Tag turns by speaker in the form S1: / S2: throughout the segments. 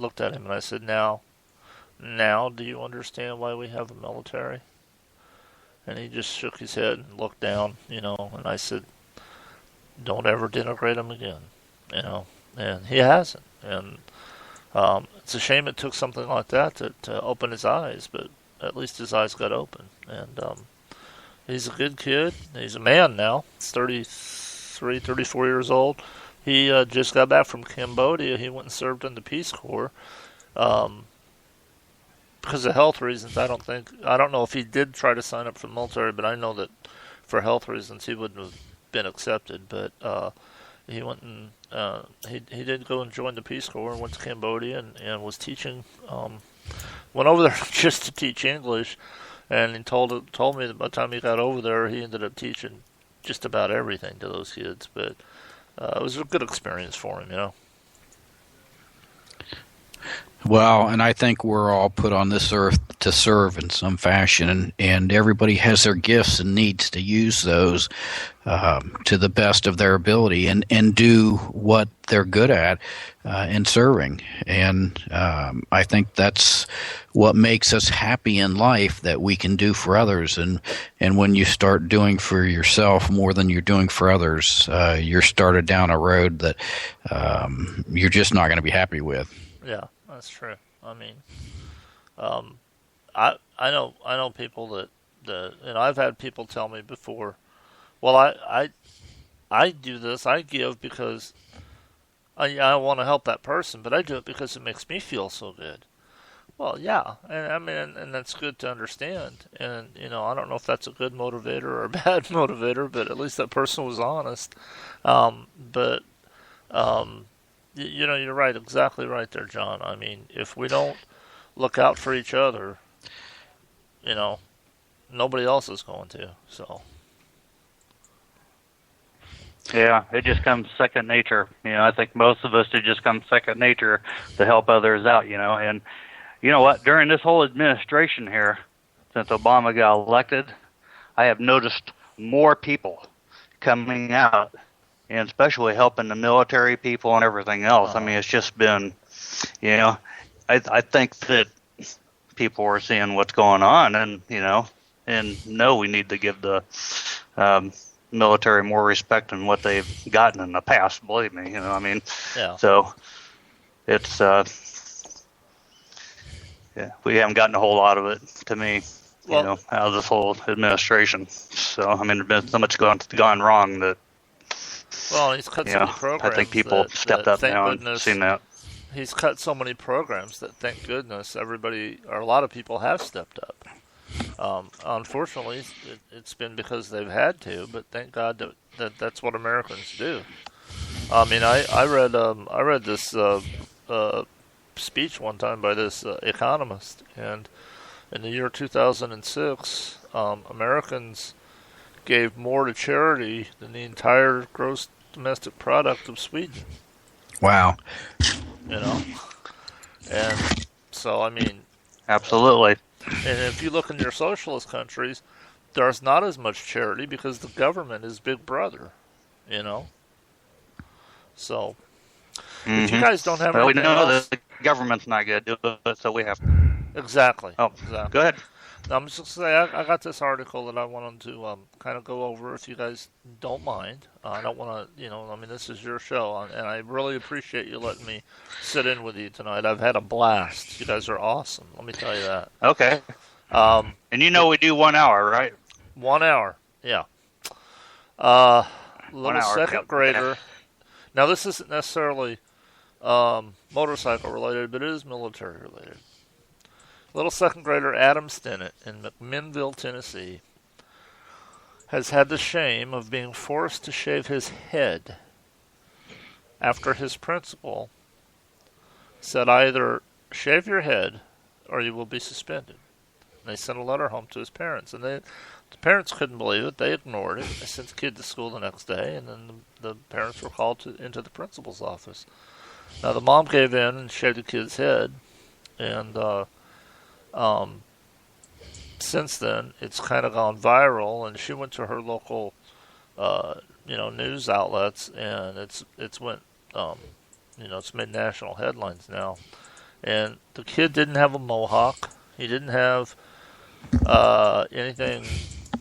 S1: looked at him and I said, now, do you understand why we have a military? And he just shook his head and looked down, and I said, don't ever denigrate him again, you know. And he hasn't. And it's a shame it took something like that to open his eyes, but at least his eyes got open. And he's a good kid. He's a man now. He's 33, 34 years old. He just got back from Cambodia. He went and served in the Peace Corps. Um, because of health reasons, I don't know if he did try to sign up for the military, but I know that for health reasons he wouldn't have been accepted. But he went and he did go and join the Peace Corps and went to Cambodia and was teaching. Went over there just to teach English, and he told me that by the time he got over there, he ended up teaching just about everything to those kids. But it was a good experience for him, you know.
S2: Well, and I think we're all put on this earth to serve in some fashion, and everybody has their gifts and needs to use those to the best of their ability and do what they're good at in serving. And I think that's what makes us happy in life, that we can do for others. And when you start doing for yourself more than you're doing for others, you're started down a road that you're just not going to be happy with.
S1: Yeah. That's true. I mean, I know people that I've had people tell me before. Well, I do this. I give because I want to help that person, but I do it because it makes me feel so good. Well, yeah, and I mean, and that's good to understand. And I don't know if that's a good motivator or a bad motivator, but at least that person was honest. But you're right, exactly right there, John. I mean, if we don't look out for each other, nobody else is going to. So.
S3: Yeah, it just comes second nature. I think most of us, it just comes second nature to help others out, And you know what? During this whole administration here, since Obama got elected, I have noticed more people coming out, and especially helping the military people and everything else. I mean, it's just been, I think that people are seeing what's going on, and we need to give the military more respect than what they've gotten in the past. Believe me, I mean,
S1: yeah.
S3: So it's we haven't gotten a whole lot of it, to me. Out of this whole administration. So I mean, there's been so much gone wrong that.
S1: Well, he's cut so many programs.
S3: I think people stepped up now and seen that.
S1: He's cut so many programs that, thank goodness, everybody or a lot of people have stepped up. Unfortunately, it's been because they've had to, but thank God that's what Americans do. I mean, I read this speech one time by this economist, and in the year 2006, Americans gave more to charity than the entire gross domestic product of Sweden.
S2: Wow.
S1: And so, I mean...
S3: Absolutely.
S1: And if you look in your socialist countries, there's not as much charity because the government is big brother, So, if you guys don't have anything else...
S3: the government's not going to do it, so we have to.
S1: Exactly.
S3: Oh,
S1: exactly.
S3: Go ahead.
S1: I'm just going to say, I got this article that I wanted to kind of go over if you guys don't mind. I don't want to, I mean, this is your show, and I really appreciate you letting me sit in with you tonight. I've had a blast. You guys are awesome. Let me tell you that.
S3: Okay. And we do 1 hour, right?
S1: 1 hour, yeah. Little second grader. Now, this isn't necessarily motorcycle related, but it is military related. Little second grader Adam Stinnett in McMinnville, Tennessee, has had the shame of being forced to shave his head after his principal said either shave your head or you will be suspended. And they sent a letter home to his parents, and the parents couldn't believe it. They ignored it. They sent the kid to school the next day, and then the parents were called into the principal's office. Now, the mom gave in and shaved the kid's head, and since then, it's kind of gone viral, and she went to her local, news outlets, and it's made national headlines now. And the kid didn't have a mohawk. He didn't have anything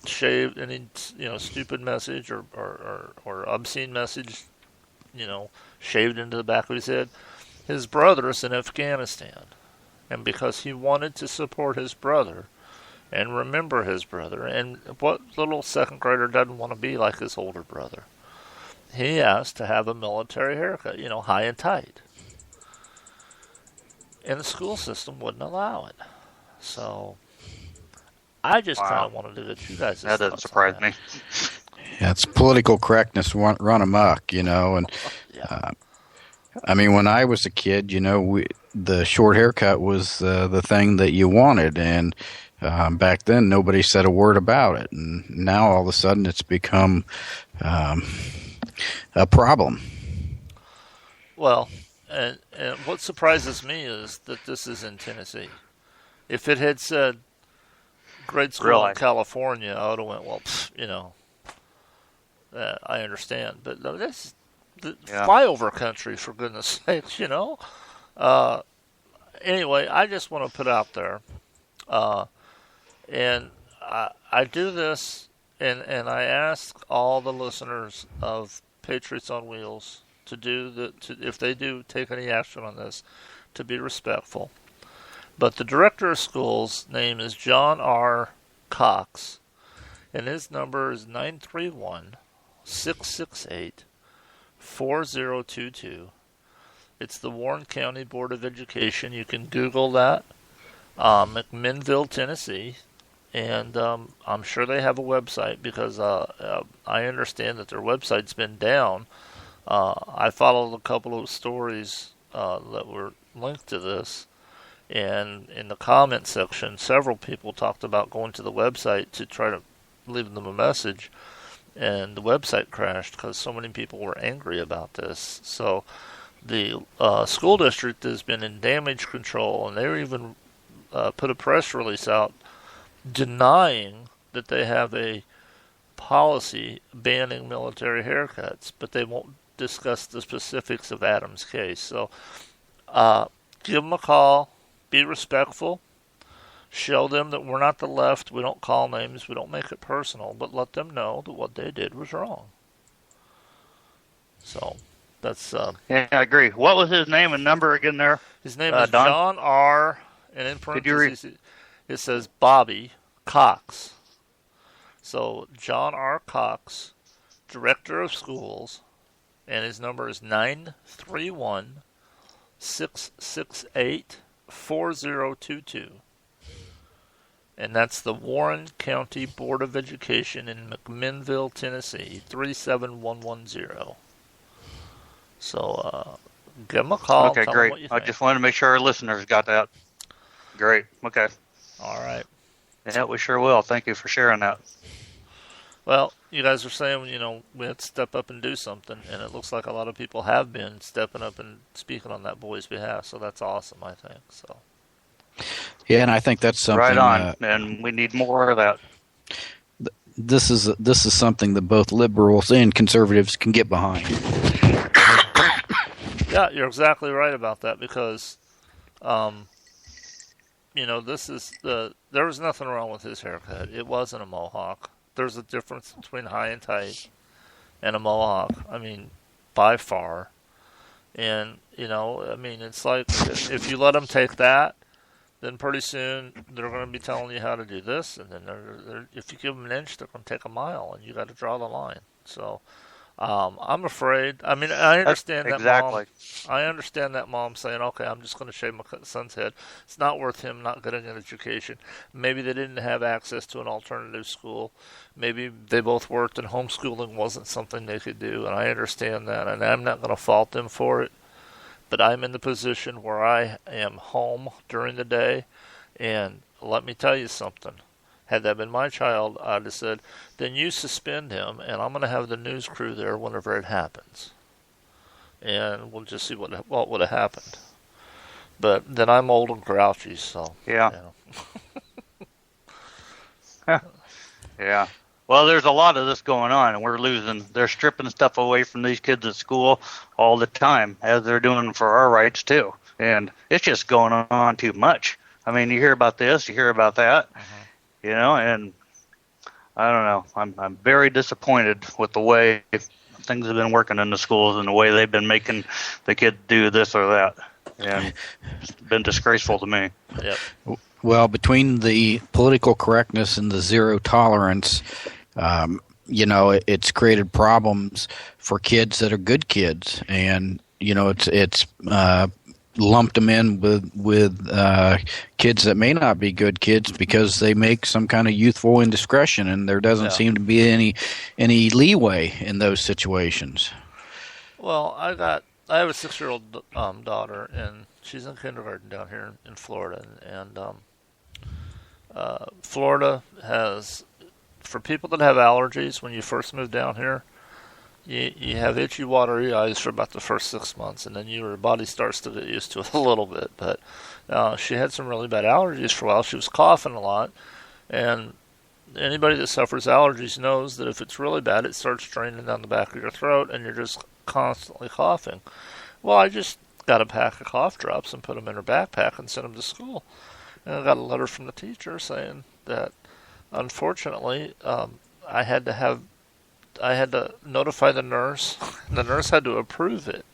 S1: shaved, any stupid message or obscene message, shaved into the back of his head. His brother's in Afghanistan, and because he wanted to support his brother and remember his brother, and what little second grader doesn't want to be like his older brother, he asked to have a military haircut, high and tight. And the school system wouldn't allow it. So I just kind of wanted to get you guys'
S3: That doesn't surprise me.
S2: Yeah, it's political correctness run amok, and
S1: Yeah.
S2: I mean, when I was a kid, the short haircut was the thing that you wanted, and back then nobody said a word about it, and now all of a sudden it's become a problem.
S1: Well, and what surprises me is that this is in Tennessee. If it had said grade school in California, I would have went, well, I understand. But this flyover country, for goodness sakes, Anyway, I just want to put out there, and I do this, and I ask all the listeners of Patriots on Wheels to do if they do take any action on this, to be respectful. But the director of schools' name is John R. Cox, and his number is 931-668-4022. It's the Warren County Board of Education. You can Google that, McMinnville, Tennessee, and I'm sure they have a website because I understand that their website's been down. I followed a couple of stories that were linked to this, and in the comment section, several people talked about going to the website to try to leave them a message, and the website crashed because so many people were angry about this. So the school district has been in damage control, and they even put a press release out denying that they have a policy banning military haircuts, but they won't discuss the specifics of Adam's case. So give them a call, be respectful, show them that we're not the left, we don't call names, we don't make it personal, but let them know that what they did was wrong. So that's
S3: yeah, I agree. What was his name and number again there?
S1: His name is
S3: Don?
S1: John R. and in parentheses it says Bobby Cox. So John R. Cox, Director of Schools, and his number is 931-668-4022. And that's the Warren County Board of Education in McMinnville, Tennessee, 37110. So give them a call.
S3: Okay,
S1: tell
S3: great.
S1: them what you think.
S3: I just wanted to make sure our listeners got that. Great. Okay.
S1: All right.
S3: Yeah, we sure will. Thank you for sharing that.
S1: Well, you guys are saying, we have to step up and do something, and it looks like a lot of people have been stepping up and speaking on that boy's behalf, so that's awesome, I think. So.
S2: Yeah, and I think that's something.
S3: Right on, and we need more of that.
S2: This is something that both liberals and conservatives can get behind.
S1: Yeah, you're exactly right about that because, there was nothing wrong with his haircut. It wasn't a mohawk. There's a difference between high and tight and a mohawk. I mean, by far. And, it's like if you let them take that, then pretty soon they're going to be telling you how to do this. And then if you give them an inch, they're going to take a mile, and you got to draw the line. So I'm afraid. I mean, I understand that
S3: exactly.
S1: I understand that mom saying, okay, I'm just going to shave my son's head. It's not worth him not getting an education. Maybe they didn't have access to an alternative school. Maybe they both worked and homeschooling wasn't something they could do, and I understand that, and I'm not going to fault them for it. But I'm in the position where I am home during the day, and let me tell you something. Had that been my child, I'd have said, then you suspend him, and I'm going to have the news crew there whenever it happens. And we'll just see what would have happened. But then I'm old and grouchy, so.
S3: Yeah. Yeah. Well, there's a lot of this going on, and they're stripping stuff away from these kids at school all the time, as they're doing for our rights, too. and it's just going on too much. I mean, you hear about this, you hear about that, and I don't know. I'm very disappointed with the way things have been working in the schools and the way they've been making the kid do this or that, and it's been disgraceful to me.
S1: Yep.
S2: Well, between the political correctness and the zero tolerance, it's created problems for kids that are good kids, and it's lumped them in with kids that may not be good kids because they make some kind of youthful indiscretion, and there doesn't seem to be any leeway in those situations.
S1: Well, I have a 6-year-old daughter, and she's in kindergarten down here in Florida, and Florida has, for people that have allergies, when you first move down here, you have itchy, watery eyes for about the first 6 months, and then your body starts to get used to it a little bit. But she had some really bad allergies for a while. She was coughing a lot, and anybody that suffers allergies knows that if it's really bad, it starts draining down the back of your throat, and you're just constantly coughing. Well, I just got a pack of cough drops and put them in her backpack and sent them to school. And I got a letter from the teacher saying that, unfortunately, I had to notify the nurse. The nurse had to approve it.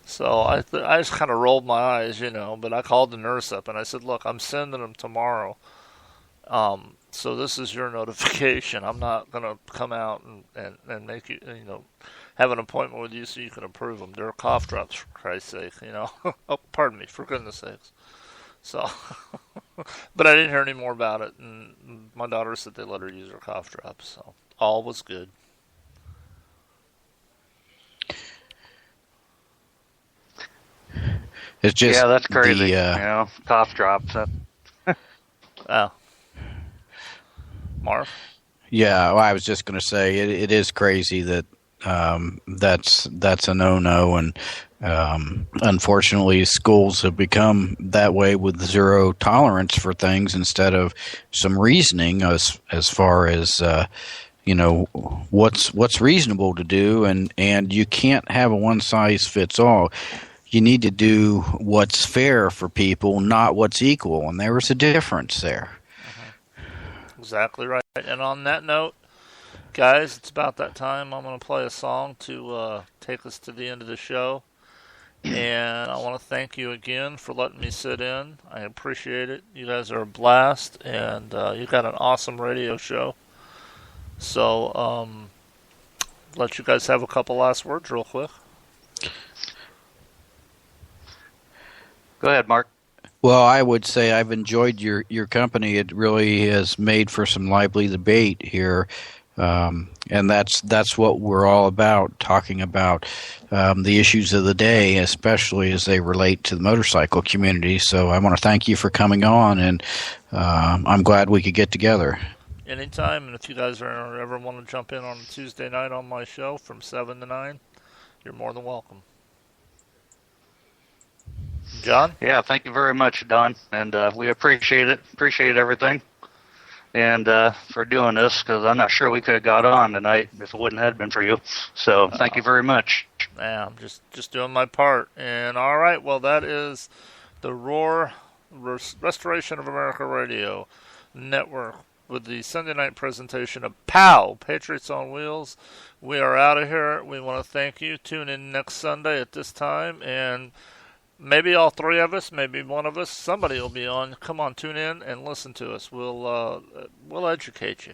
S1: So I just kind of rolled my eyes, but I called the nurse up and I said, look, I'm sending them tomorrow. So this is your notification. I'm not going to come out and make you, have an appointment with you so you can approve them. They're cough drops, for Christ's sake, Oh, pardon me, for goodness sakes. So, but I didn't hear any more about it, and my daughter said they let her use her cough drops, so all was good.
S2: It's just
S3: that's crazy. Cough drops.
S1: Oh, Marv?
S2: Yeah, well, I was just going to say it is crazy that that's a no-no, and unfortunately, schools have become that way with zero tolerance for things instead of some reasoning as far as what's reasonable to do, and you can't have a one-size-fits-all. You need to do what's fair for people, not what's equal, and there was a difference there.
S1: Exactly right. And on that note, guys, it's about that time. I'm going to play a song to take us to the end of the show. And I want to thank you again for letting me sit in. I appreciate it. You guys are a blast, and you got an awesome radio show. So, let you guys have a couple last words real quick.
S3: Go ahead, Mark.
S2: Well, I would say I've enjoyed your company. It really has made for some lively debate here. And that's what we're all about, talking about the issues of the day, especially as they relate to the motorcycle community. So I want to thank you for coming on, and I'm glad we could get together.
S1: Anytime, and if you guys ever want to jump in on a Tuesday night on my show from 7 to 9, you're more than welcome. John?
S3: Yeah, thank you very much, Don, and we appreciate it. Appreciate everything. And for doing this, because I'm not sure we could have got on tonight if it wouldn't have been for you. So thank you very much.
S1: Yeah, I'm just doing my part. And all right, well, that is the Roar Restoration of America Radio Network with the Sunday night presentation of POW Patriots on Wheels. We are out of here. We want to thank you. Tune in next Sunday at this time, and maybe all three of us, maybe one of us, somebody will be on. Come on, tune in and listen to us. We'll educate you.